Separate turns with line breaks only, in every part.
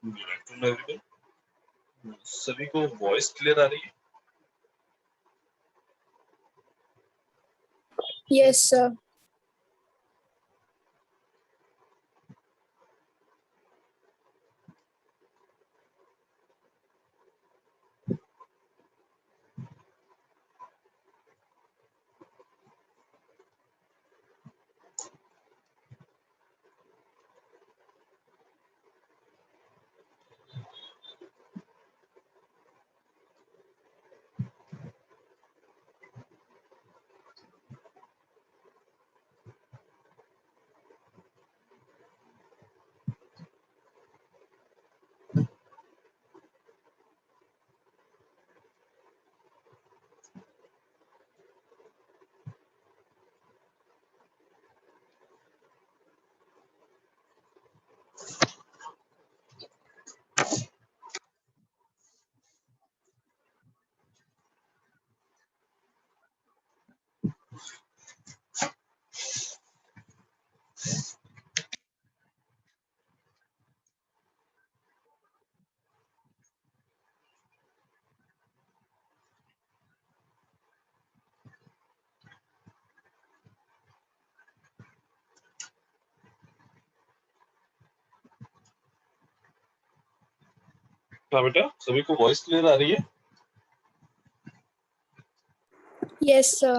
Good afternoon everyone. सभी को voice clear आ रही है?
Yes, sir.
हाँ बेटा, सभी को वॉइस क्लियर आ रही है?
Yes, sir.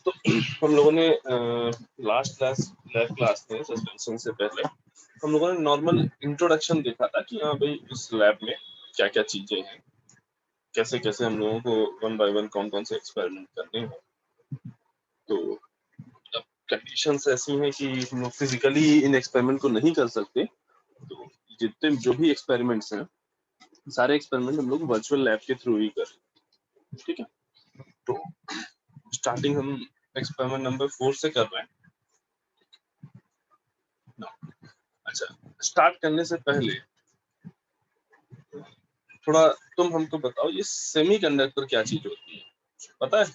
तो हम लोगों ने लास्ट लैब क्लास में सस्पेंशन से पहले हम लोगों ने नॉर्मल इंट्रोडक्शन देखा था कि हाँ भाई इस लैब में क्या क्या चीजें हैं, कैसे कैसे हम लोगों को वन बाय वन कौन कौन से एक्सपेरिमेंट करने हैं। तो अब कंडीशंस ऐसी हैं कि हम लोग फिजिकली इन एक्सपेरिमेंट को नहीं कर सकते, तो जितने जो भी एक्सपेरिमेंट्स हैं सारे एक्सपेरिमेंट हम लोग वर्चुअल लैब के थ्रू ही कर, ठीक है। तो स्टार्टिंग हम एक्सपेरिमेंट नंबर 4 से कर रहे हैं ना। अच्छा, स्टार्ट करने से पहले थोड़ा तुम हमको बताओ, ये सेमीकंडक्टर क्या चीज होती है, पता है?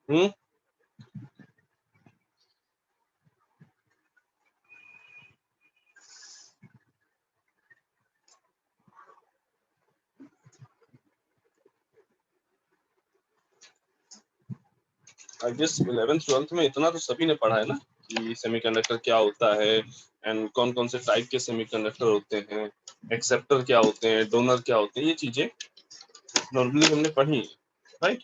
हम्म, आई गेस 11th 12th में इतना तो सभी ने पढ़ा है ना कि सेमीकंडक्टर क्या होता है एंड कौन कौन से टाइप के सेमीकंडक्टर होते हैं, एक्सेप्टर क्या होते हैं, डोनर क्या होते हैं, ये चीजें नॉर्मली हमने पढ़ी है, right?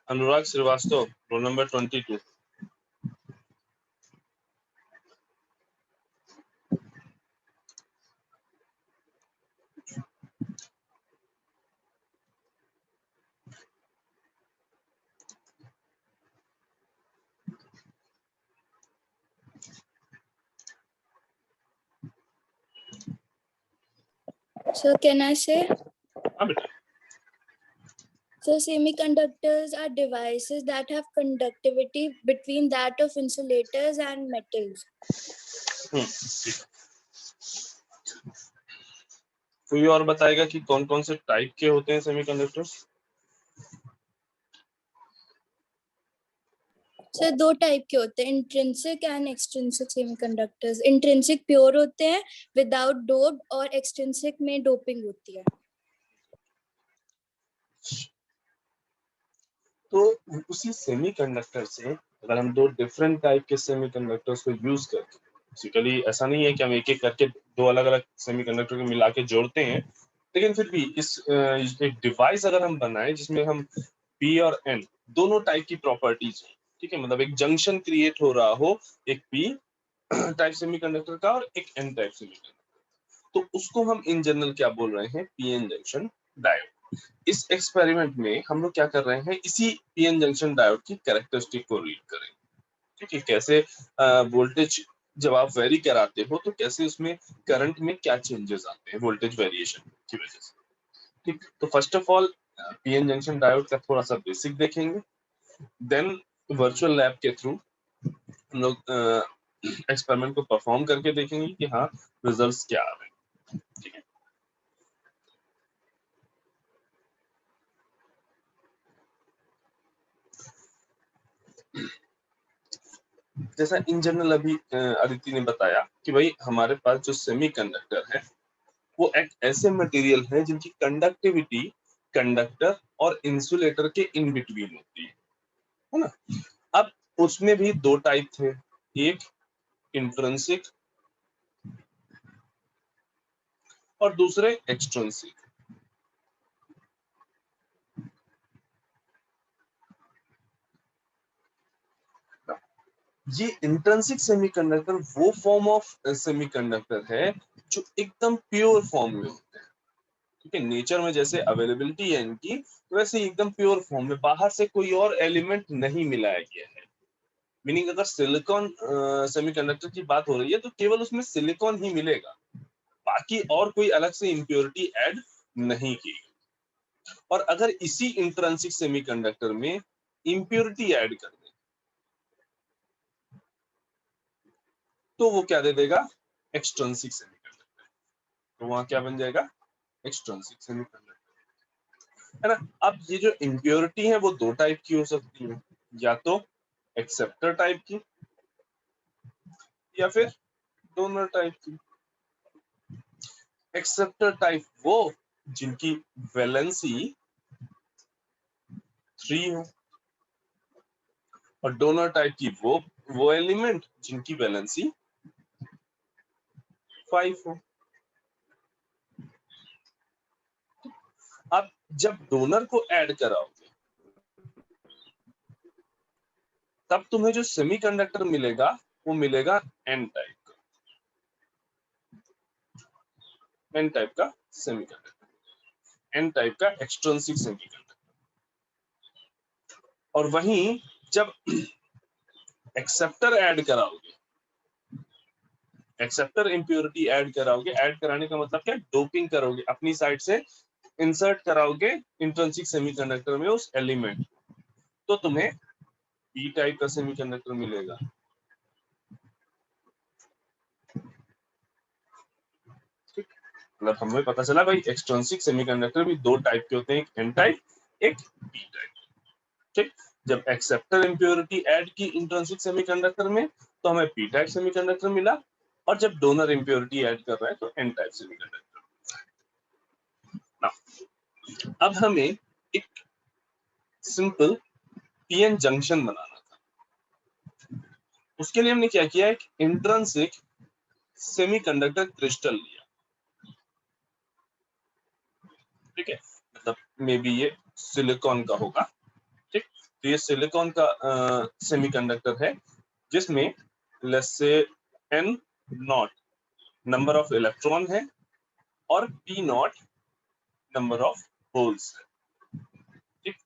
Anurag Shrivastava, roll number 22।
So, can I say?
हाँ बेटा।
So, semiconductors are devices that have conductivity between that of insulators and metals.
कोई और बताएगा कि कौन कौन से टाइप के होते हैं सेमीकंडक्टर्स?
सर दो टाइप के होते हैं, intrinsic and extrinsic semiconductors. Intrinsic pure होते हैं विदाउट डोप, और एक्सट्रिंसिक में डोपिंग होती है।
तो उसी सेमीकंडक्टर से अगर हम दो डिफरेंट टाइप के सेमीकंडक्टर्स को यूज करके, बेसिकली ऐसा नहीं है कि हम एक एक करके दो अलग अलग सेमीकंडक्टर को मिला के जोड़ते हैं, लेकिन फिर भी इस एक डिवाइस अगर हम बनाए जिसमें हम पी और एन दोनों टाइप की प्रॉपर्टीज हो, ठीक है, मतलब एक जंक्शन क्रिएट हो रहा हो, एक पी टाइप सेमीकंडक्टर का और एक एन टाइप सेमीकंडक्टर, तो उसको हम इन जनरल क्या बोल रहे हैं, पीएन जंक्शन डायोड। इस एक्सपेरिमेंट में हम लोग क्या कर रहे हैं, इसी पीएन जंक्शन डायोड की कैरेक्टरिस्टिक को रीड करेंगे। ठीक है, कैसे वोल्टेज जब आप वेरी कराते हो तो कैसे उसमें करंट में क्या चेंजेस आते हैं वोल्टेज वेरिएशन की वजह से। ठीक, तो first of all PN junction diode का थोड़ा सा बेसिक देखेंगे, देन वर्चुअल लैब के थ्रू हम लोग एक्सपेरिमेंट को परफॉर्म करके देखेंगे कि हाँ रिजल्ट्स क्या आ रहे हैं। ठीक है, जैसा इन जनरल अभी अदिति ने बताया कि भाई हमारे पास जो सेमीकंडक्टर है वो एक ऐसे मटेरियल है जिनकी कंडक्टिविटी कंडक्टर और इंसुलेटर के इन बिटवीन होती है ना। अब उसमें भी दो टाइप थे, एक इंट्रिंसिक और दूसरे एक्सट्रिंसिक। ये इंट्रिंसिक सेमीकंडक्टर वो फॉर्म ऑफ सेमीकंडक्टर है जो एकदम प्योर फॉर्म में होते हैं। ठीक है, नेचर में जैसे अवेलेबिलिटी है इनकी वैसे ही एकदम प्योर फॉर्म में, बाहर से कोई और एलिमेंट नहीं मिलाया गया है। मीनिंग अगर सिलिकॉन सेमीकंडक्टर की बात हो रही है तो केवल उसमें सिलिकॉन ही मिलेगा, बाकी और कोई अलग से इम्प्योरिटी ऐड नहीं की। और अगर इसी इंट्रिंसिक सेमीकंडक्टर में इम्प्योरिटी ऐड कर दे तो वो क्या दे देगा, एक्सट्रिंसिक सेमीकंडक्टर। तो वहां क्या बन जाएगा, एक्सट्रिंसिक सेमीकंडक्टर, है ना। अब ये जो इम्प्योरिटी है वो दो टाइप की हो सकती है, या तो एक्सेप्टर टाइप की या फिर डोनर टाइप की। एक्सेप्टर टाइप वो जिनकी वैलेंसी 3 हो, और डोनर टाइप की वो एलिमेंट जिनकी वैलेंसी 5 हो। अब जब डोनर को ऐड कराओगे तब तुम्हें जो सेमीकंडक्टर मिलेगा वो मिलेगा एन टाइप का, एन टाइप का सेमीकंडक्टर, एन टाइप का एक्सट्रिंसिक सेमीकंडक्टर। और वहीं जब एक्सेप्टर ऐड कराओगे, एक्सेप्टर इम्प्योरिटी ऐड कराओगे, ऐड कराने का मतलब क्या, डोपिंग करोगे अपनी साइड से, इंसर्ट कराओगे इंट्रिंसिक सेमीकंडक्टर में उस एलिमेंट, तो तुम्हें पी टाइप का सेमीकंडक्टर मिलेगा। ठीक, मतलब हमें पता चला भाई एक्सट्रिंसिक सेमीकंडक्टर भी दो टाइप के होते हैं, एक एन टाइप एक पी टाइप। ठीक, जब एक्सेप्टर इम्प्योरिटी ऐड की इंट्रिंसिक सेमीकंडक्टर में तो हमें पी टाइप सेमीकंडक्टर मिला, और जब डोनर इम्प्योरिटी ऐड कर रहा है तो एन टाइप सेमीकंडक्टर। अब हमें एक सिंपल पीएन जंक्शन बनाना था। उसके लिए हमने क्या किया, एक इंट्रिंसिक सेमीकंडक्टर क्रिस्टल लिया। ठीक है, मतलब मे बी ये सिलिकॉन का होगा। ठीक, तो ये सिलिकॉन का सेमीकंडक्टर है जिसमें let's say N naught number of electron है और P naught number of holes है। ठीक,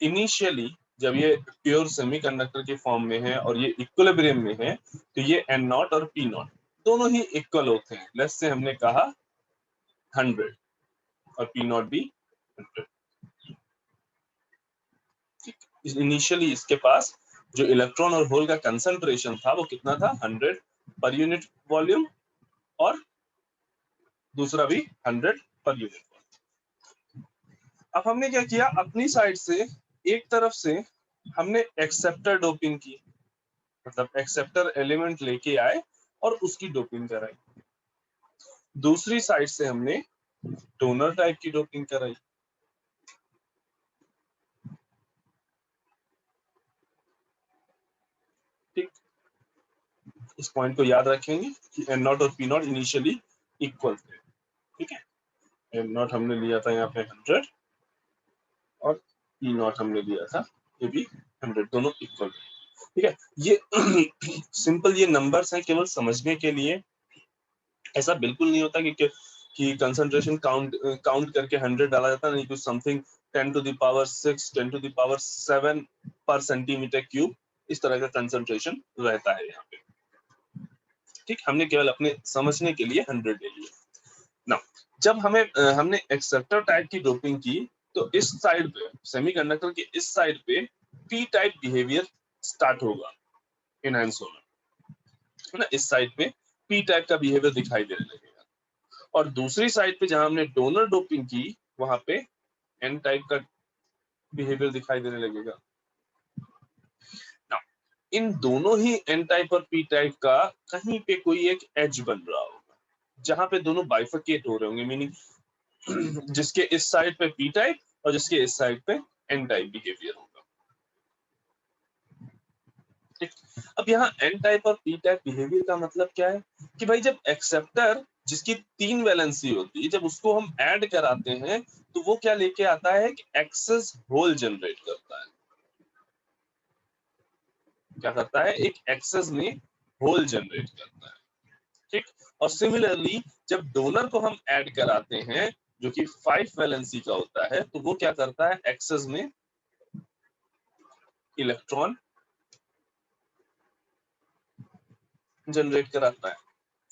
इनिशियली जब ये प्योर सेमीकंडक्टर के फॉर्म में है और ये इक्विलिब्रियम में है तो ये एन नॉट और पी नॉट दोनों ही इक्वल होते हैं। लेट्स से हमने कहा 100 और पी नॉट भी 100। इनिशियली इसके पास जो इलेक्ट्रॉन और होल का कंसंट्रेशन था वो कितना था, 100 पर यूनिट वॉल्यूम, और दूसरा भी 100 पर यूनिट वॉल्यूम। अब हमने क्या किया, अपनी साइड से एक तरफ से हमने एक्सेप्टर डोपिंग की, मतलब एक्सेप्टर एलिमेंट लेके आए और उसकी डोपिंग कराई। दूसरी साइड से हमने डोनर टाइप की डोपिंग कराई। ठीक, इस पॉइंट को याद रखेंगे कि एन नॉट और पी नॉट इनिशियली इक्वल थे। ठीक है, एन नॉट हमने लिया था यहाँ पे 100 और पी नॉट हमने लिया था ये भी 100, दोनों इक्वल। ठीक है, ये सिंपल ये नंबर्स हैं केवल समझने के लिए। ऐसा बिल्कुल नहीं होता कि कि कंसंट्रेशन काउंट करके 100 डाला जाता, नहीं कुछ something 10 to the power 6, 10 to the power 7 पर सेंटीमीटर क्यूब, इस तरह का कंसंट्रेशन रहता है यहाँ पे। ठीक, हमने केवल अपने समझने के लिए 100 ले लिया। नाउ जब हमने एक्सेप्टर टाइप की डोपिंग की, तो इस साइड पे सेमीकंडक्टर के इस साइड पे पी टाइप बिहेवियर स्टार्ट होगा, इनहैंस होना, है ना। इस साइड पे पी टाइप का बिहेवियर दिखाई देने लगेगा, और दूसरी साइड पे जहां हमने डोनर डोपिंग की, वहां पे एन टाइप का बिहेवियर दिखाई देने लगेगा। Now, इन दोनों ही एन टाइप और पी टाइप का कहीं पे कोई एक एज बन रहा होगा, जहां पे दोनों बाइफरकेट हो रहे होंगे, मीनिंग जिसके इस साइड पे पी टाइप और जिसके इस साइड पे एन टाइप बिहेवियर होगा। ठीक, अब यहाँ एन टाइप और पी टाइप बिहेवियर का मतलब क्या है कि भाई जब एक्सेप्टर जिसकी 3 वैलेंसी होती है, जब उसको हम ऐड कराते हैं, तो वो क्या लेके आता है कि एक्सेस होल जनरेट करता है। क्या करता है, एक एक्सेस में होल जनरेट करता है। ठीक, और सिमिलरली जब डोनर को हम ऐड कराते हैं जो कि 5 वैलेंसी का होता है, तो वो क्या करता है, एक्सेस में इलेक्ट्रॉन जनरेट कराता है।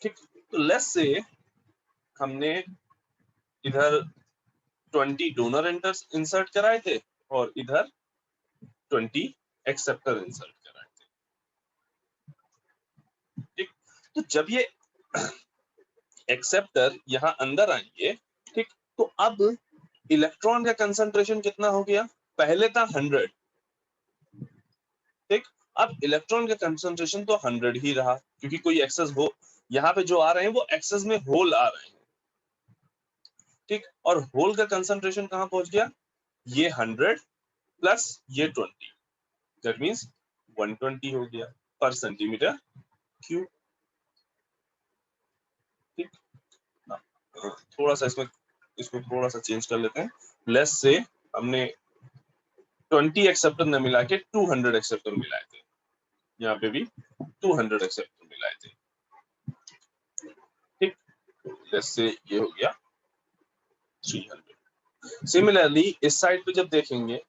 ठीक, तो लेट्स से हमने इधर 20 डोनर इंसर्ट कराए थे और इधर 20 एक्सेप्टर इंसर्ट कराए थे। ठीक, तो जब ये एक्सेप्टर यहाँ अंदर आएंगे, ठीक, तो अब इलेक्ट्रॉन का कंसंट्रेशन कितना हो गया, पहले था 100, ठीक, अब इलेक्ट्रॉन का कंसंट्रेशन तो 100 ही रहा, क्योंकि कोई एक्सेस हो, यहाँ पे जो आ रहे हैं वो एक्सेस में होल आ रहे हैं। ठीक, और होल का कंसंट्रेशन कहाँ पहुंच गया, ये 100 प्लस ये 20, दैट मींस 120 हो गया पर सेंटीमीटर क्यूब। ठीक, थोड़ा सा इसको थोड़ा सा चेंज कर लेते हैं। लेस से हमने 20 एक्सेप्टर न मिला के 200 एक्सेप्टर मिलाए थे, यहाँ पे भी 200 एक्सेप्टर मिलाए थे। ठीक, लेस से ये हो गया 300। सिमिलरली इस साइड पे जब देखेंगे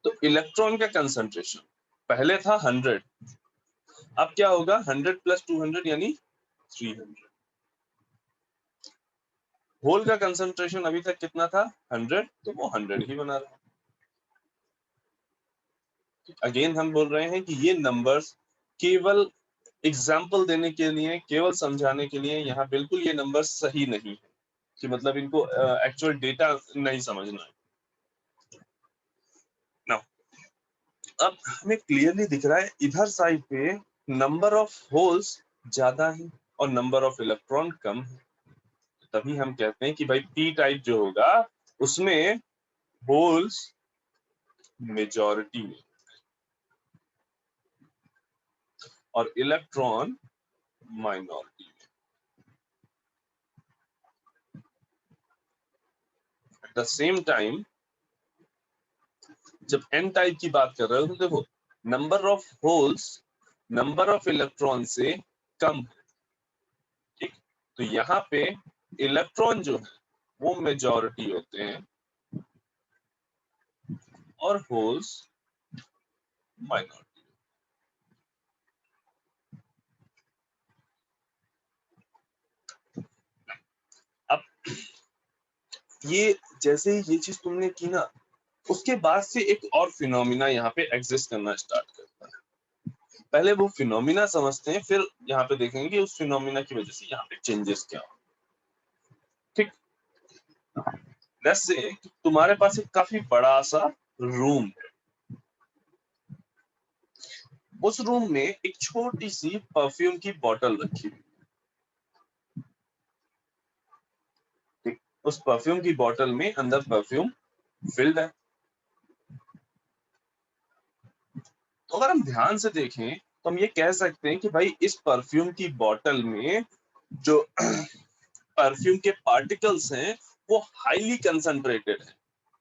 तो इलेक्ट्रॉन का कंसंट्रेशन पहले था 100, अब क्या होगा, 100 प्लस 200 यानी 300। होल का कंसंट्रेशन अभी तक कितना था, 100, तो वो 100 ही बना रहा। अगेन हम बोल रहे हैं कि ये नंबर्स केवल एग्जाम्पल देने के लिए, केवल समझाने के लिए, यहाँ बिल्कुल ये नंबर्स सही नहीं है कि मतलब इनको एक्चुअल डेटा नहीं समझना है। नाउ अब हमें क्लियरली दिख रहा है इधर साइड पे नंबर ऑफ होल्स ज्यादा है और नंबर ऑफ इलेक्ट्रॉन कम है, तभी हम कहते हैं कि भाई पी टाइप जो होगा उसमें होल्स मेजॉरिटी में और इलेक्ट्रॉन माइनॉरिटी में। एट द सेम टाइम जब एन टाइप की बात कर रहे हो तो देखो number of holes number of electron से कम है। ठीक, तो यहाँ पे इलेक्ट्रॉन जो है वो मेजॉरिटी होते हैं और होल्स माइनॉरिटी। अब ये जैसे ही ये चीज तुमने की ना, उसके बाद से एक और फिनोमिना यहाँ पे एग्जिस्ट करना स्टार्ट करता है। पहले वो फिनोमिना समझते हैं, फिर यहाँ पे देखेंगे उस फिनोमिना की वजह से यहाँ पे चेंजेस क्या हो। ठीक, जैसे तुम्हारे पास एक काफी बड़ा सा रूम है, उस रूम में एक छोटी सी परफ्यूम की बोतल रखी हुई। ठीक, उस परफ्यूम की बोतल में अंदर परफ्यूम फिल्ड है। तो अगर हम ध्यान से देखें तो हम ये कह सकते हैं कि भाई इस परफ्यूम की बोतल में जो परफ्यूम के पार्टिकल्स हैं वो हाईली कंसंट्रेटेड है।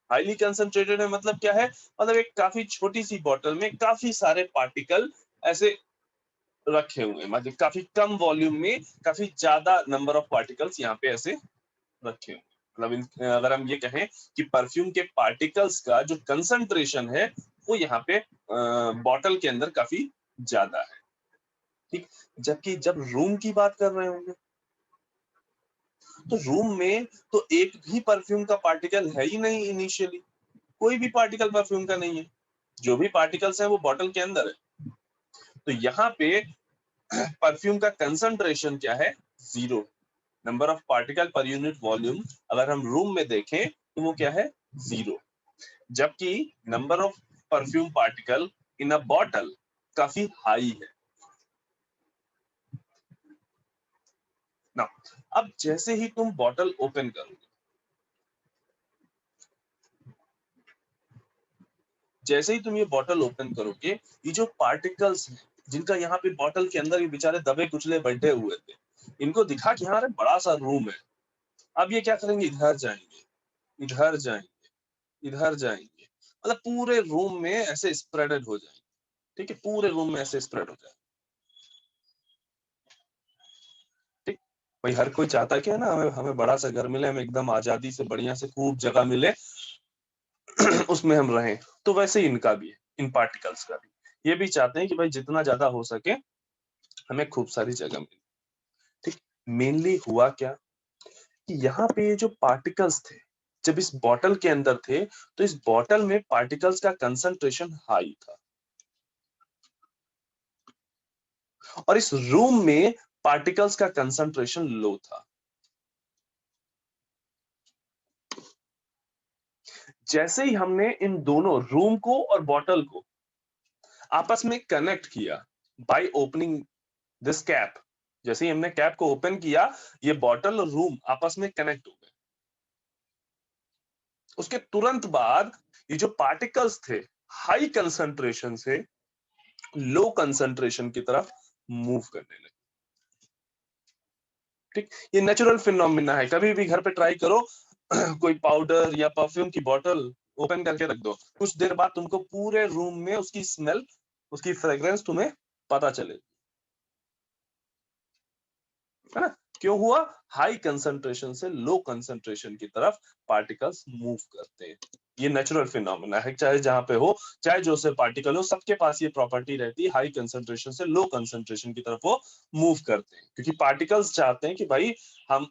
हाईली कंसंट्रेटेड है मतलब क्या है, मतलब एक काफी छोटी सी बोतल में काफी सारे पार्टिकल ऐसे रखे हुए हैं, मतलब काफी कम वॉल्यूम में काफी ज्यादा नंबर ऑफ पार्टिकल्स यहाँ पे ऐसे रखे हुए। मतलब अगर हम ये कहें कि परफ्यूम के पार्टिकल्स का जो कंसंट्रेशन है वो यहाँ पे बॉटल के अंदर काफी ज्यादा है, ठीक। जबकि जब रूम की बात कर रहे होंगे तो रूम में तो एक भी परफ्यूम का पार्टिकल है ही नहीं इनिशियली, कोई भी पार्टिकल परफ्यूम का नहीं है, जो भी पार्टिकल्स हैं वो बॉटल के अंदर है। तो यहाँ पे परफ्यूम का कंसंट्रेशन क्या है, 0। Number of particle per unit volume अगर हम रूम में देखें तो वो क्या है, 0। जबकि number of perfume particle in a bottle काफी हाई है ना। अब जैसे ही तुम बॉटल ओपन करोगे, जैसे ही तुम ये बॉटल ओपन करोगे, ये जो पार्टिकल्स हैं जिनका यहाँ पे बॉटल के अंदर ये बेचारे दबे कुचले बैठे हुए थे, इनको दिखा कि यहाँ बड़ा सा रूम है। अब ये क्या करेंगे, इधर जाएंगे, इधर जाएंगे, इधर जाएंगे, मतलब पूरे रूम में ऐसे स्प्रेडेड हो जाएंगे, ठीक है, पूरे रूम में ऐसे स्प्रेड हो जाएंगे, ठीक। भाई हर कोई चाहता है क्या ना, हमें हमें बड़ा सा घर मिले, हमें एकदम आजादी से बढ़िया से खूब जगह मिले उसमें हम रहें। तो वैसे ही इनका भी है, इन पार्टिकल्स का भी ये भी चाहते हैं कि भाई जितना ज्यादा हो सके हमें खूब सारी जगह मिले, ठीक। मेनली हुआ क्या कि यहाँ पे ये जो पार्टिकल्स थे जब इस बॉटल के अंदर थे तो इस बॉटल में पार्टिकल्स का कंसंट्रेशन हाई था और इस रूम में पार्टिकल्स का कंसंट्रेशन लो था। जैसे ही हमने इन दोनों रूम को और बॉटल को आपस में कनेक्ट किया बाय ओपनिंग दिस कैप, जैसे ही हमने कैप को ओपन किया ये बॉटल और रूम आपस में कनेक्ट हो गए। उसके तुरंत बाद ये जो पार्टिकल्स थे हाई कंसंट्रेशन से लो कंसंट्रेशन की तरफ मूव करने लगे, ठीक। ये नेचुरल फिनोमिना है, कभी भी घर पे ट्राई करो कोई पाउडर या परफ्यूम की बोतल ओपन करके रख दो, कुछ देर बाद तुमको पूरे रूम में उसकी स्मेल, उसकी फ्रेग्रेंस तुम्हें पता चलेगी, है ना। क्यों हुआ, हाई कंसंट्रेशन से लो कंसंट्रेशन की तरफ पार्टिकल्स मूव करते हैं। ये नेचुरल फिनोमेना है, चाहे जहां पे हो, चाहे जो से पार्टिकल हो, सबके पास ये प्रॉपर्टी रहती है, हाई कंसंट्रेशन से लो कंसंट्रेशन की तरफ वो मूव करते हैं, क्योंकि पार्टिकल्स चाहते हैं कि भाई हम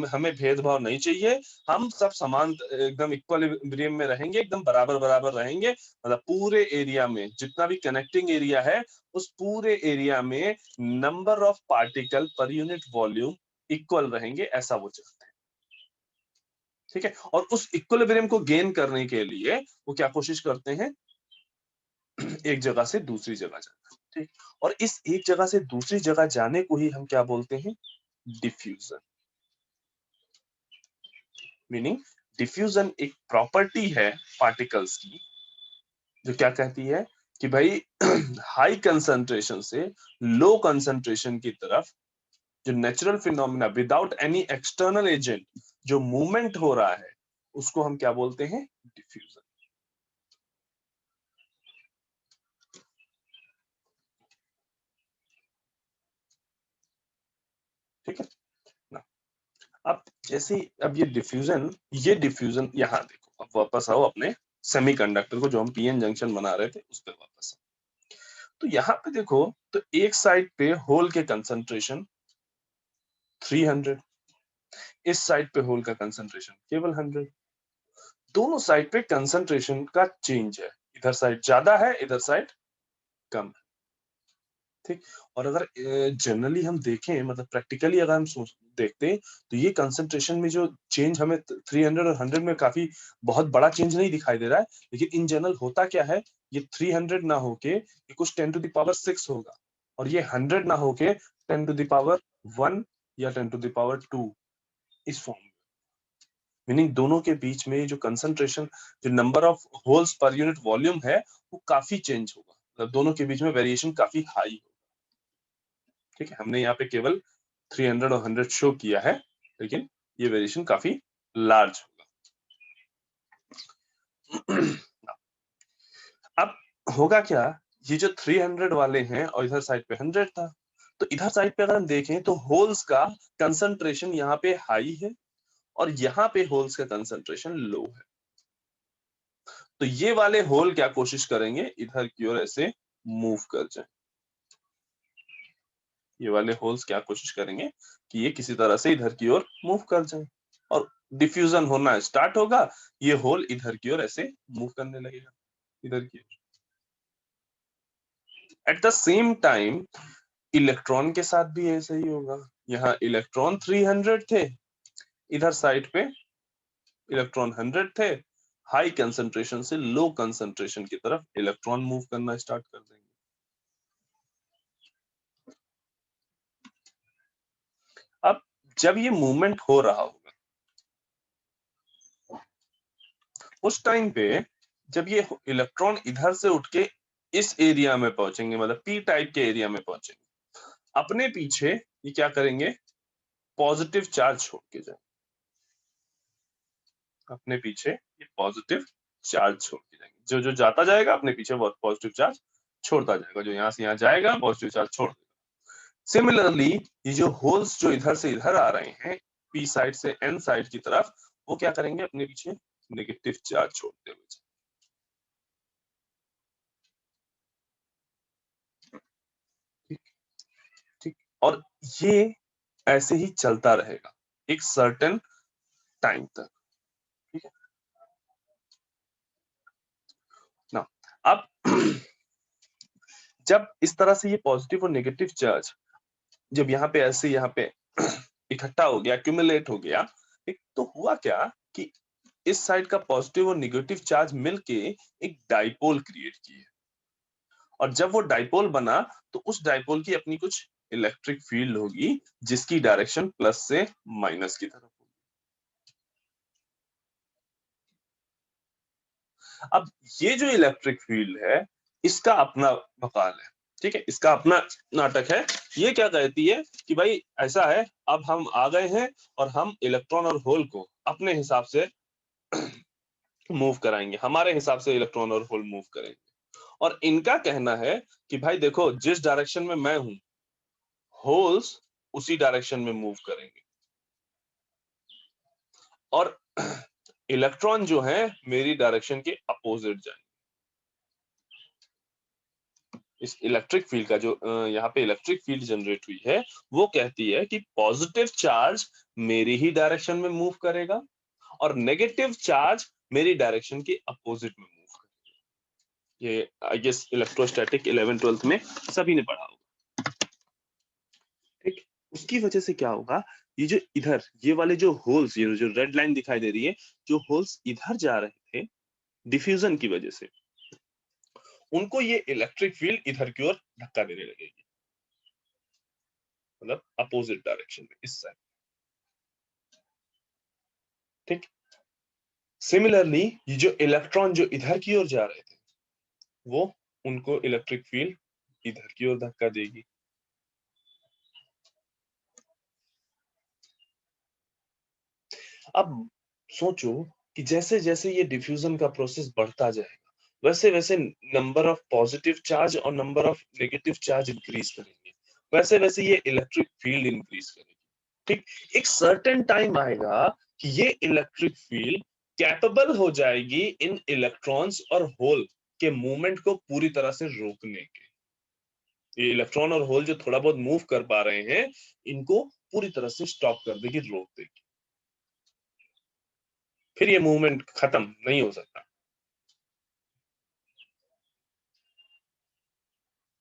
हमें भेदभाव नहीं चाहिए, हम सब समान एकदम इक्विलिब्रियम में रहेंगे, एकदम बराबर बराबर रहेंगे, मतलब पूरे एरिया में जितना भी कनेक्टिंग एरिया है उस पूरे एरिया में number of particle per unit volume equal रहेंगे, ऐसा वो चाहते हैं, ठीक है। और उस इक्विलिब्रियम को गेन करने के लिए वो क्या कोशिश करते हैं, एक जगह से दूसरी जगह जाना, ठीक। और इस एक जगह से दूसरी जगह जाने को ही हम क्या बोलते हैं, डिफ्यूजन। मीनिंग डिफ्यूजन एक प्रॉपर्टी है पार्टिकल्स की जो क्या कहती है कि भाई हाई कंसंट्रेशन से लो कंसंट्रेशन की तरफ जो natural phenomena without any external agent जो मूवमेंट हो रहा है उसको हम क्या बोलते हैं, डिफ्यूजन, ठीक है ना। अब जैसे अब ये डिफ्यूजन यहां देखो, अब वापस आओ अपने सेमीकंडक्टर को जो हम पीएन जंक्शन बना रहे थे उस पर वापस आओ। तो यहाँ पे देखो, तो एक साइड पे होल के कंसंट्रेशन 300, इस साइड पे होल का कंसंट्रेशन केवल 100, दोनों साइड पे कंसंट्रेशन का चेंज है, इधर साइड ज्यादा है, इधर साइड कम है, ठीक। और अगर जनरली हम देखें, मतलब प्रैक्टिकली अगर हम देखते हैं तो ये कंसंट्रेशन में जो चेंज हमें 300 और 100 में काफी बहुत बड़ा चेंज नहीं दिखाई दे रहा है, लेकिन इन जनरल होता क्या है, ये 300 ना होके ये कुछ 10 टू द पावर 6 होगा, और ये 100 ना होके 10 टू द पावर 1 या 10 टू द पावर 2, इस फॉर्म में। मीनिंग दोनों के बीच में जो कंसंट्रेशन, जो number of holes per unit volume है वो काफी चेंज होगा, मतलब दोनों के बीच में वेरिएशन काफी हाई होगा, ठीक है। हमने यहाँ पे केवल 300 और 100 शो किया है, लेकिन ये वेरिएशन काफी लार्ज होगा। अब होगा क्या, ये जो 300 वाले हैं और इधर साइड पे 100 था, तो इधर साइड पे अगर हम देखें तो होल्स का कंसंट्रेशन यहाँ पे हाई है और यहाँ पे होल्स का कंसंट्रेशन लो है। तो ये वाले होल क्या कोशिश करेंगे, इधर की ओर ऐसे मूव कर जाए। ये वाले होल्स क्या कोशिश करेंगे कि ये किसी तरह से इधर की ओर मूव कर जाए और डिफ्यूजन होना स्टार्ट होगा, ये होल इधर की ओर ऐसे मूव करने लगेगा इधर की ओर। At the same time electron के साथ भी ऐसा ही होगा। यहाँ इलेक्ट्रॉन 300 थे, इधर साइड पे इलेक्ट्रॉन 100 थे। हाई कंसंट्रेशन से लो कंसंट्रेशन की तरफ इलेक्ट्रॉन मूव करना स्टार्ट कर देंगे। अब जब ये मूवमेंट हो रहा होगा, उस टाइम पे जब ये इलेक्ट्रॉन इधर से उठ के इस एरिया में पहुंचेंगे, मतलब पी टाइप के एरिया में पहुंचेंगे, अपने पीछे ये क्या करेंगे, पॉजिटिव चार्ज छोड़ के जाएंगे। अपने पीछे ये पॉजिटिव चार्ज छोड़ के जाएंगे। जो जो जाता जाएगा अपने पीछे बहुत पॉजिटिव चार्ज छोड़ता जाएगा। जो यहाँ से यहाँ जाएगा पॉजिटिव चार्ज छोड़ देगा। सिमिलरली ये जो होल्स जो इधर से इधर आ रहे हैं, पी साइड से एन साइड की तरफ, वो क्या करेंगे, अपने पीछे नेगेटिव चार्ज छोड़ते हुए। ठीक ठीक। और ये ऐसे ही चलता रहेगा एक सर्टेन टाइम तक। ठीक है ना। अब जब इस तरह से ये पॉजिटिव और नेगेटिव चार्ज जब यहाँ पे ऐसे यहाँ पे इकट्ठा हो गया, एक्यूमुलेट हो गया, तो हुआ क्या कि इस साइड का पॉजिटिव और नेगेटिव चार्ज मिलके एक डाइपोल क्रिएट किए। और जब वो डाइपोल बना तो उस डाइपोल की अपनी कुछ इलेक्ट्रिक फील्ड होगी जिसकी डायरेक्शन प्लस से माइनस की तरफ होगी। अब ये जो इलेक्ट्रिक फील्ड है इसका अपना मकाल है। ठीक है, इसका अपना नाटक है। ये क्या कहती है कि भाई ऐसा है, अब हम आ गए हैं और हम इलेक्ट्रॉन और होल को अपने हिसाब से मूव कराएंगे, हमारे हिसाब से इलेक्ट्रॉन और होल मूव करेंगे। और इनका कहना है कि भाई देखो, जिस डायरेक्शन में मैं हूं, होल्स उसी डायरेक्शन में मूव करेंगे और इलेक्ट्रॉन जो है मेरी डायरेक्शन के अपोजिट जाएंगे। इस इलेक्ट्रिक फील्ड का जो यहाँ पे इलेक्ट्रिक फील्ड जनरेट हुई है, वो कहती है कि पॉजिटिव चार्ज मेरी ही डायरेक्शन में मूव करेगा और नेगेटिव चार्ज मेरी डायरेक्शन के अपोजिट में मूव करेगा। ये आई गेस इलेक्ट्रोस्टैटिक 11th-12th में सभी ने पढ़ा होगा। ठीक, उसकी वजह से क्या होगा, ये जो इधर ये वाले जो होल्स, ये जो रेड लाइन दिखाई दे रही है, जो होल्स इधर जा रहे थे डिफ्यूजन की वजह से, उनको ये इलेक्ट्रिक फील्ड इधर की ओर धक्का देने लगेगी, मतलब अपोजिट डायरेक्शन में, इस साइड। ठीक, सिमिलरली ये जो इलेक्ट्रॉन जो इधर की ओर जा रहे थे, वो उनको इलेक्ट्रिक फील्ड इधर की ओर धक्का देगी। अब सोचो कि जैसे जैसे ये डिफ्यूजन का प्रोसेस बढ़ता जाएगा, वैसे वैसे नंबर ऑफ पॉजिटिव चार्ज और number of negative charge increase करेंगे, वैसे वैसे ये इलेक्ट्रिक फील्ड इंक्रीज करेगी। ठीक, एक सर्टेन टाइम आएगा कि ये इलेक्ट्रिक फील्ड कैपेबल हो जाएगी इन इलेक्ट्रॉन्स और होल के मूवमेंट को पूरी तरह से रोकने के। ये इलेक्ट्रॉन और होल जो थोड़ा बहुत मूव कर पा रहे हैं, इनको पूरी तरह से स्टॉप कर देगी, रोक देगी। फिर ये मूवमेंट खत्म नहीं हो सकता।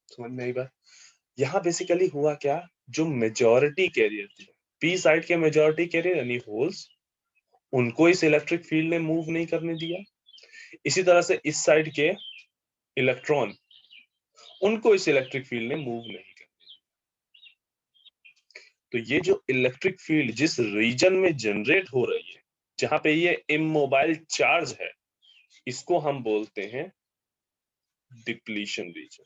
समझ में आई बात? यहाँ बेसिकली हुआ क्या, जो मेजॉरिटी कैरियर थी, पी साइड के मेजॉरिटी कैरियर यानी होल्स, उनको इस इलेक्ट्रिक फील्ड ने मूव नहीं करने दिया। इसी तरह से इस साइड के इलेक्ट्रॉन, उनको इस इलेक्ट्रिक फील्ड ने मूव नहीं करने दिया। तो ये जो इलेक्ट्रिक फील्ड जिस रीजन में जनरेट हो रही है, जहां पे ये इमोबाइल चार्ज है, इसको हम बोलते हैं डिप्लीशन रीजन।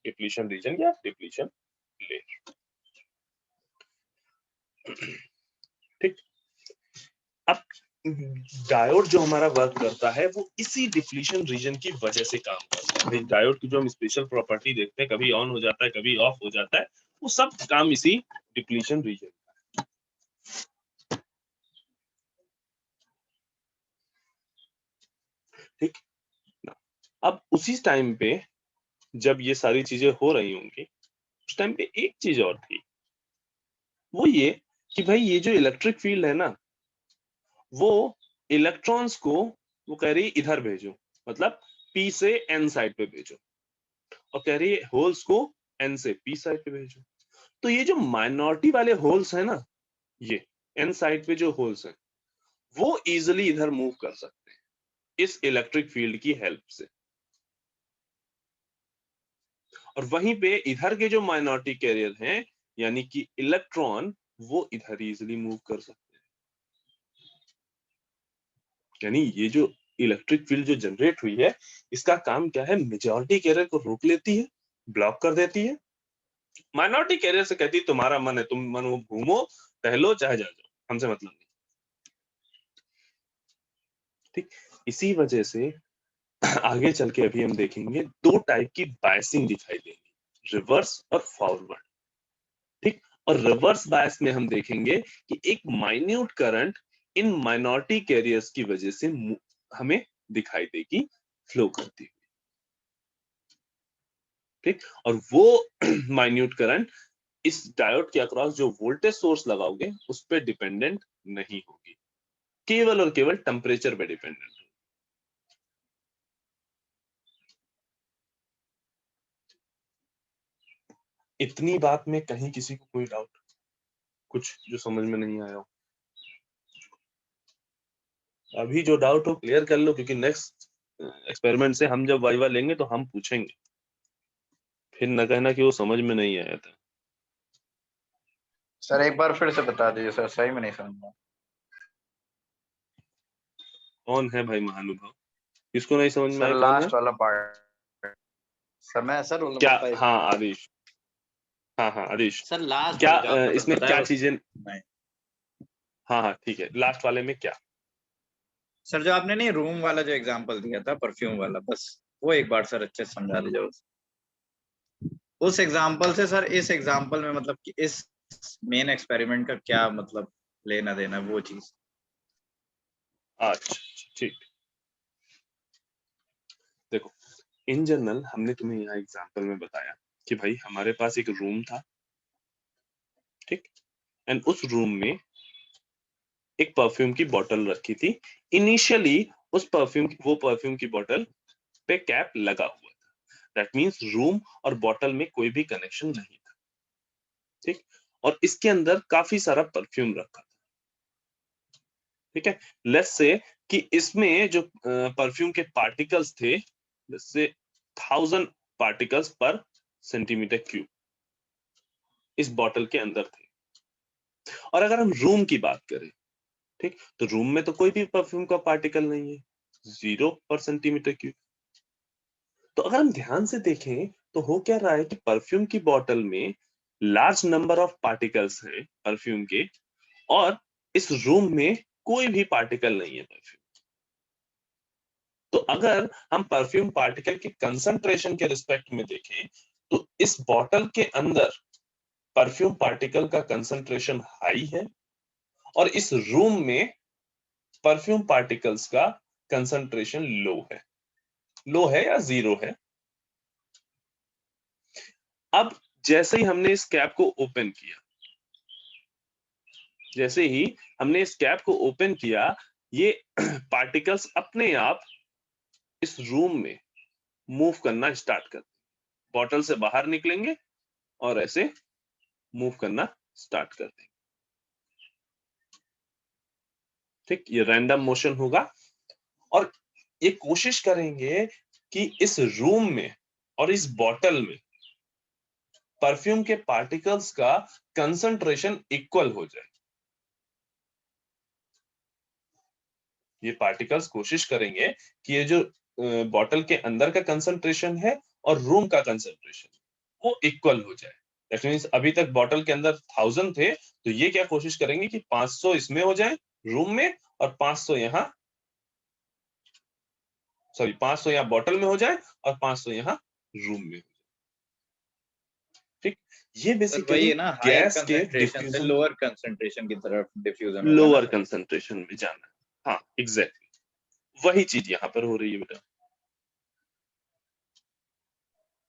डिप्लीशन रीजन या डिप्लीशन लेयर। ठीक, अब डायोड जो हमारा वर्क करता है वो इसी डिप्लीशन रीजन की वजह से काम करता है। डायोड की जो हम स्पेशल प्रॉपर्टी देखते हैं, कभी ऑन हो जाता है, कभी ऑफ हो जाता है, वो सब काम इसी डिप्लीशन रीजन। ठीक, अब उसी टाइम पे जब ये सारी चीजें हो रही होंगी, उस टाइम पे एक चीज और थी, वो ये कि भाई ये जो इलेक्ट्रिक फील्ड है ना, वो इलेक्ट्रॉन्स को वो कह रही है इधर भेजो, मतलब पी से एन साइड पे भेजो, और कह रही है होल्स को एन से पी साइड पे भेजो। तो ये जो माइनॉरिटी वाले होल्स है ना, ये एन साइड पे जो होल्स हैं, वो इजिली इधर मूव कर सकते हैं इस इलेक्ट्रिक फील्ड की हेल्प से। और वहीं पे इधर के जो माइनॉरिटी कैरियर हैं, यानी कि इलेक्ट्रॉन, वो इधर इजिली मूव कर सकते हैं। यानी ये जो इलेक्ट्रिक फील्ड जो जनरेट हुई है, इसका काम क्या है, मेजॉरिटी कैरियर को रोक लेती है, ब्लॉक कर देती है। माइनॉरिटी कैरियर से कहती है तुम्हारा मन है, तुम मन वो घूमो टहलो चाहे जा जाओ, हमसे मतलब नहीं। ठीक, इसी वजह से आगे चल के अभी हम देखेंगे दो टाइप की बायसिंग दिखाई देगी, रिवर्स और फॉरवर्ड। ठीक, और रिवर्स बायस में हम देखेंगे कि एक minute current in minority carriers की वजह से हमें दिखाई देगी फ्लो करती हुई। ठीक, और वो माइन्यूट करंट इस डायोड के अक्रॉस जो वोल्टेज सोर्स लगाओगे उस पर डिपेंडेंट नहीं होगी, केवल और केवल टेम्परेचर पे डिपेंडेंट होगी। इतनी बात में कहीं किसी को कोई डाउट, कुछ जो समझ में नहीं आया हो? अभी जो डाउट हो क्लियर कर लो, क्योंकि नेक्स्ट एक्सपेरिमेंट से हम जब वाइवा लेंगे तो हम पूछेंगे, फिर न कहना कि वो समझ में नहीं आया था।
सर एक बार फिर से बता दीजिए सर, सही में नहीं समझा।
कौन है भाई महानुभाव, किसको नहीं समझ में
सर
आया? कौन है?
लास्ट वाला पार्ट सर, मैं सर रोल
क्या?
नंबर 5।
हाँ आदिश, हाँ हाँ आदिश,
सर लास्ट
क्या
वाला जो आपने
इसमें
बताया
क्या चीजें?
नहीं।
हाँ हाँ ठीक है, लास्ट वाले में क्या?
सर जो आपने नहीं रूम वाला जो एग्जांपल दिया था परफ्यूम वाला, बस वो एक बार सर अच्छे से समझा दीजिए। उस एग्जांपल से सर इस एग्जांपल में मतलब कि इस मेन एक्सपेरिमेंट का क्या मतलब लेना देना वो चीज।
अच्छा ठीक, देखो इन जनरल हमने तुम्हें यहाँ एग्जांपल में बताया कि भाई हमारे पास एक रूम था, ठीक, एंड उस रूम में एक परफ्यूम की बोतल रखी थी। इनिशियली उस वो परफ्यूम की बोतल पे कैप लगा हुआ था, दैट मींस रूम और बोतल में कोई भी कनेक्शन नहीं था। ठीक, और इसके अंदर काफी सारा परफ्यूम रखा था। ठीक है, लेट्स से कि इसमें जो परफ्यूम के पार्टिकल्स थे, लेट्स से 1000 पार्टिकल्स पर सेंटीमीटर क्यूब इस बॉटल के अंदर थे। और अगर हम रूम की बात करें, ठीक, तो रूम में तो कोई भी परफ्यूम का पार्टिकल नहीं है, 0 पर सेंटीमीटर क्यूब। तो अगर हम ध्यान से देखें तो हो क्या रहा है कि परफ्यूम की बोतल में लार्ज नंबर ऑफ पार्टिकल्स हैं परफ्यूम के, और इस रूम में कोई भी पार्टिकल नहीं है परफ्यूम। तो अगर हम परफ्यूम पार्टिकल के कंसंट्रेशन के रिस्पेक्ट में देखें तो इस बॉटल के अंदर परफ्यूम पार्टिकल का कंसंट्रेशन हाई है, और इस रूम में परफ्यूम पार्टिकल्स का कंसंट्रेशन लो है या 0 है। अब जैसे ही हमने इस कैप को ओपन किया, जैसे ही हमने इस कैप को ओपन किया, ये पार्टिकल्स अपने आप इस रूम में मूव करना स्टार्ट कर, बॉटल से बाहर निकलेंगे और ऐसे मूव करना स्टार्ट कर देंगे। ठीक, ये रैंडम मोशन होगा, और ये कोशिश करेंगे कि इस रूम में और इस बॉटल में परफ्यूम के पार्टिकल्स का कंसंट्रेशन इक्वल हो जाए। ये पार्टिकल्स कोशिश करेंगे कि ये जो बॉटल के अंदर का कंसंट्रेशन है और रूम का कंसंट्रेशन वो इक्वल हो जाए। दैट मींस अभी तक बॉटल के अंदर 1000 थे, तो ये क्या कोशिश करेंगे कि 500 इसमें हो जाए रूम में, और 500 यहाँ, सॉरी 500 यहाँ बॉटल में हो जाए और 500 यहाँ रूम में हो जाए। ठीक, ये
सर
बेसिकली
वही है ना, हायर
गैस के
कंसंट्रेशन से
डिफ्यूजन,
लोअर कंसंट्रेशन की तरफ डिफ्यूजन होगा ना
लोअर
सर।
कंसंट्रेशन में जाना। हाँ एग्जैक्टली वही चीज यहाँ पर हो रही है बेटा।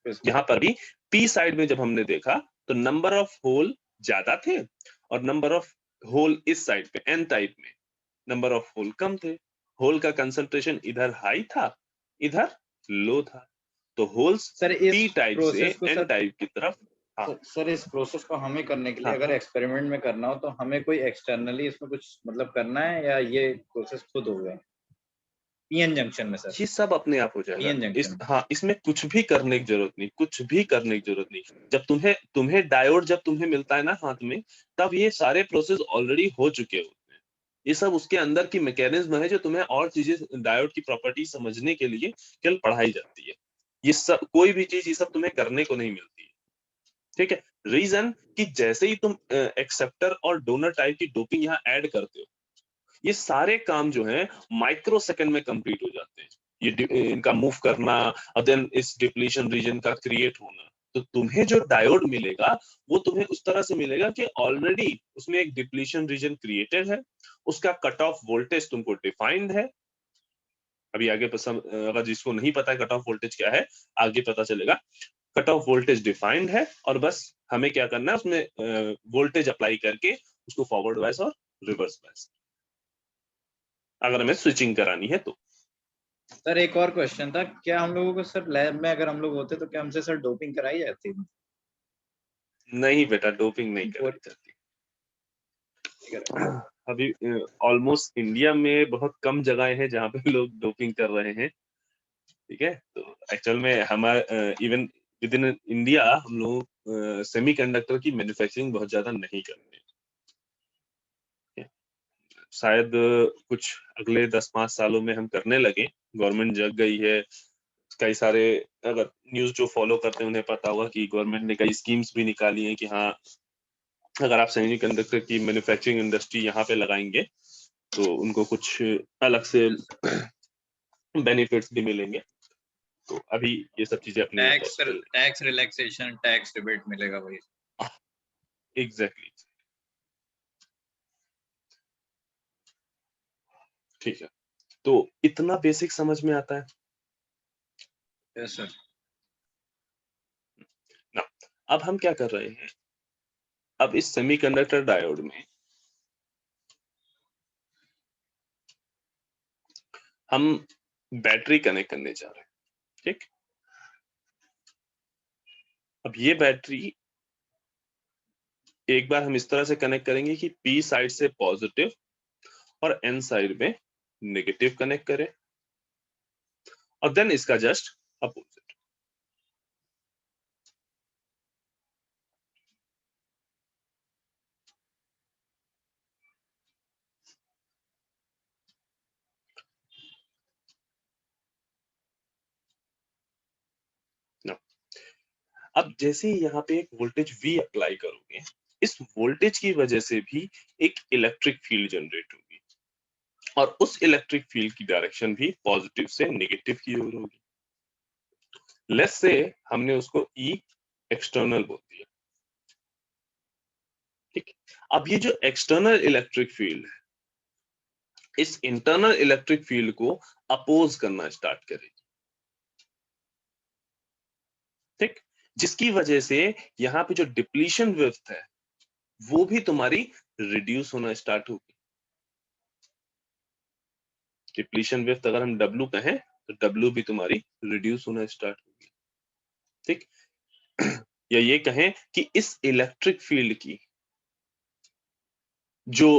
इसमें
यहाँ पर भी पी साइड में जब हमने देखा तो नंबर ऑफ होल ज्यादा थे और नंबर ऑफ होल इस साइड पे एन टाइप में नंबर ऑफ होल कम थे। होल का कंसंट्रेशन इधर हाई था, इधर लो था, तो होल्स
सर इस
पी टाइप से
प्रोसेस को
एन
सर,
टाइप की तरफ। हाँ
सर इस प्रोसेस को हमें करने के लिए
हाँ
अगर एक्सपेरिमेंट में करना हो तो हमें कोई एक्सटर्नली इसमें कुछ मतलब करना है, या ये प्रोसेस खुद हो गए पीएन जंक्शन में सर?
ये सब अपने आप हो जाएगा।
पीएन जंक्शन
इस
में।
हाँ इसमें कुछ भी करने की जरूरत नहीं, कुछ भी करने की जरूरत नहीं। जब तुम्हें तुम्हें डायोड जब तुम्हें मिलता है ना हाथ में, तब ये सारे प्रोसेस ऑलरेडी हो चुके होते हैं। ये सब उसके अंदर की मैकेनिज्म है जो तुम्हें और चीजें डायोड की प्रॉपर्टी समझने के लिए केवल पढ़ाई जाती है। ये सब कोई भी चीज ये सब तुम्हें करने को नहीं मिलती है। ठीक है, रीजन कि जैसे ही तुम एक्सेप्टर और डोनर टाइप की डोपिंग यहाँ ऐड करते हो, ये सारे काम जो है माइक्रो सेकंड में कंप्लीट हो जाते हैं। ये इनका मूव करना और देन इस डिप्लीशन रीजन का क्रिएट होना। तो तुम्हें जो डायोड मिलेगा वो तुम्हें उस तरह से मिलेगा कि ऑलरेडी उसमें एक डिप्लीशन रीजन क्रिएटेड है, उसका कट ऑफ वोल्टेज तुमको डिफाइंड है। अभी आगे अगर जिसको नहीं पता है कट ऑफ वोल्टेज क्या है, आगे पता चलेगा। कट ऑफ वोल्टेज डिफाइंड है और बस हमें क्या करना है उसमें वोल्टेज अप्लाई करके उसको फॉरवर्ड बायस और रिवर्स बायस अगर हमें स्विचिंग करानी है तो।
सर एक और क्वेश्चन था, क्या हम लोगों को सर लैब में अगर हम लोग होते तो क्या हमसे सर डोपिंग कराई जाती?
नहीं बेटा, डोपिंग नहीं कराई जाती। अभी ऑलमोस्ट इंडिया में बहुत कम जगह है जहाँ पे लोग डोपिंग कर रहे हैं। ठीक है, तो एक्चुअल में हमारे इवन विद इन इंडिया हम लोग सेमीकंडक्टर की मैन्युफैक्चरिंग बहुत ज्यादा नहीं करते हैं। शायद कुछ अगले 10-5 सालों में हम करने लगे, गवर्नमेंट जग गई है। कई सारे अगर न्यूज जो फॉलो करते हैं उन्हें पता होगा कि गवर्नमेंट ने कई स्कीम्स भी निकाली हैं कि हाँ अगर आप सेमीकंडक्टर की मैन्युफैक्चरिंग इंडस्ट्री यहाँ पे लगाएंगे तो उनको कुछ अलग से बेनिफिट्स भी मिलेंगे। तो अभी ये सब चीजें अपनी जगह possible
tax relaxation, tax rebate मिलेगा भाई।
एग्जैक्टली। ठीक है, तो इतना बेसिक समझ में आता है
यस सर।
ना। अब हम क्या कर रहे हैं, अब इस सेमीकंडक्टर डायोड में हम बैटरी कनेक्ट करने जा रहे हैं। ठीक, अब ये बैटरी एक बार हम इस तरह से कनेक्ट करेंगे कि पी साइड से पॉजिटिव और एन साइड में नेगेटिव कनेक्ट करें और देन इसका जस्ट अपोजिट। अब जैसे ही यहाँ पे एक वोल्टेज V अप्लाई करोगे, इस वोल्टेज की वजह से भी एक इलेक्ट्रिक फील्ड जनरेट होगी और उस इलेक्ट्रिक फील्ड की डायरेक्शन भी पॉजिटिव से नेगेटिव की ओर होगी। लेट्स से हमने उसको E एक्सटर्नल बोल दिया। ठीक, अब ये जो एक्सटर्नल इलेक्ट्रिक फील्ड है, इस इंटरनल इलेक्ट्रिक फील्ड को अपोज करना स्टार्ट करेगी। ठीक, जिसकी वजह से यहाँ पे जो डिप्लीशन विड्थ है वो भी तुम्हारी रिड्यूस होना स्टार्ट होगी। डिप्लीशन विड्थ अगर हम W कहें तो W भी तुम्हारी रिड्यूस होना स्टार्ट होगी। ठीक, या ये कहें कि इस इलेक्ट्रिक फील्ड की जो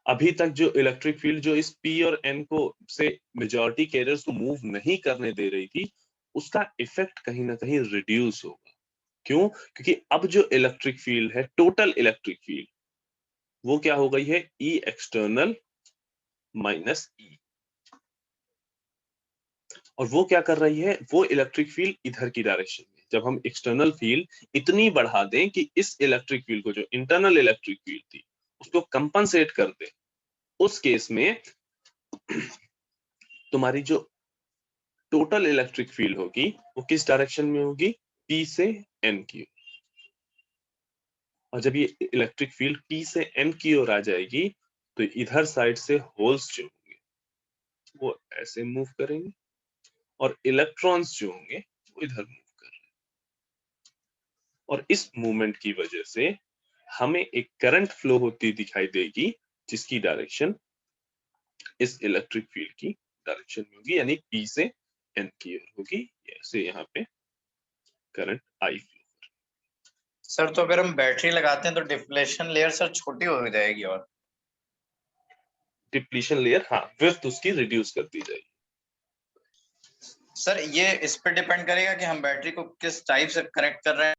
अभी तक जो इलेक्ट्रिक फील्ड जो इस P और N को से मेजॉरिटी कैरियर्स को मूव नहीं करने दे रही थी, उसका इफेक्ट कहीं ना कहीं रिड्यूस होगा। क्यों? क्योंकि अब जो इलेक्ट्रिक फील्ड है, टोटल इलेक्ट्रिक फील्ड, वो क्या हो गई है, E एक्सटर्नल माइनस E। और वो क्या कर रही है, वो इलेक्ट्रिक फील्ड इधर की डायरेक्शन में, जब हम एक्सटर्नल फील्ड इतनी बढ़ा दें कि इस इलेक्ट्रिक फील्ड को जो इंटरनल इलेक्ट्रिक फील्ड थी उसको कंपनसेट कर दे, उस केस में तुम्हारी जो टोटल इलेक्ट्रिक फील्ड होगी वो किस डायरेक्शन में होगी, P से N की। और जब ये इलेक्ट्रिक फील्ड P से N की ओर आ जाएगी तो इधर साइड से होल्स जो होंगे वो ऐसे मूव करेंगे और इलेक्ट्रॉन्स जो होंगे वो इधर मूव कर रहे हैं, और इस मूवमेंट की वजह से हमें एक करंट फ्लो होती दिखाई देगी जिसकी डायरेक्शन इस इलेक्ट्रिक फील्ड की डायरेक्शन में होगी, यानी P से N की ओर होगी। ऐसे यहाँ पे करंट I फ्लो।
सर तो अगर हम बैटरी लगाते हैं तो डिप्लेशन लेयर सर छोटी हो जाएगी, और
डिप्लीशन लेयर, हाँ, विड्थ उसकी रिड्यूस कर दी जाएगी।
सर ये इस पे डिपेंड करेगा कि हम बैटरी को किस टाइप से कनेक्ट कर रहे हैं।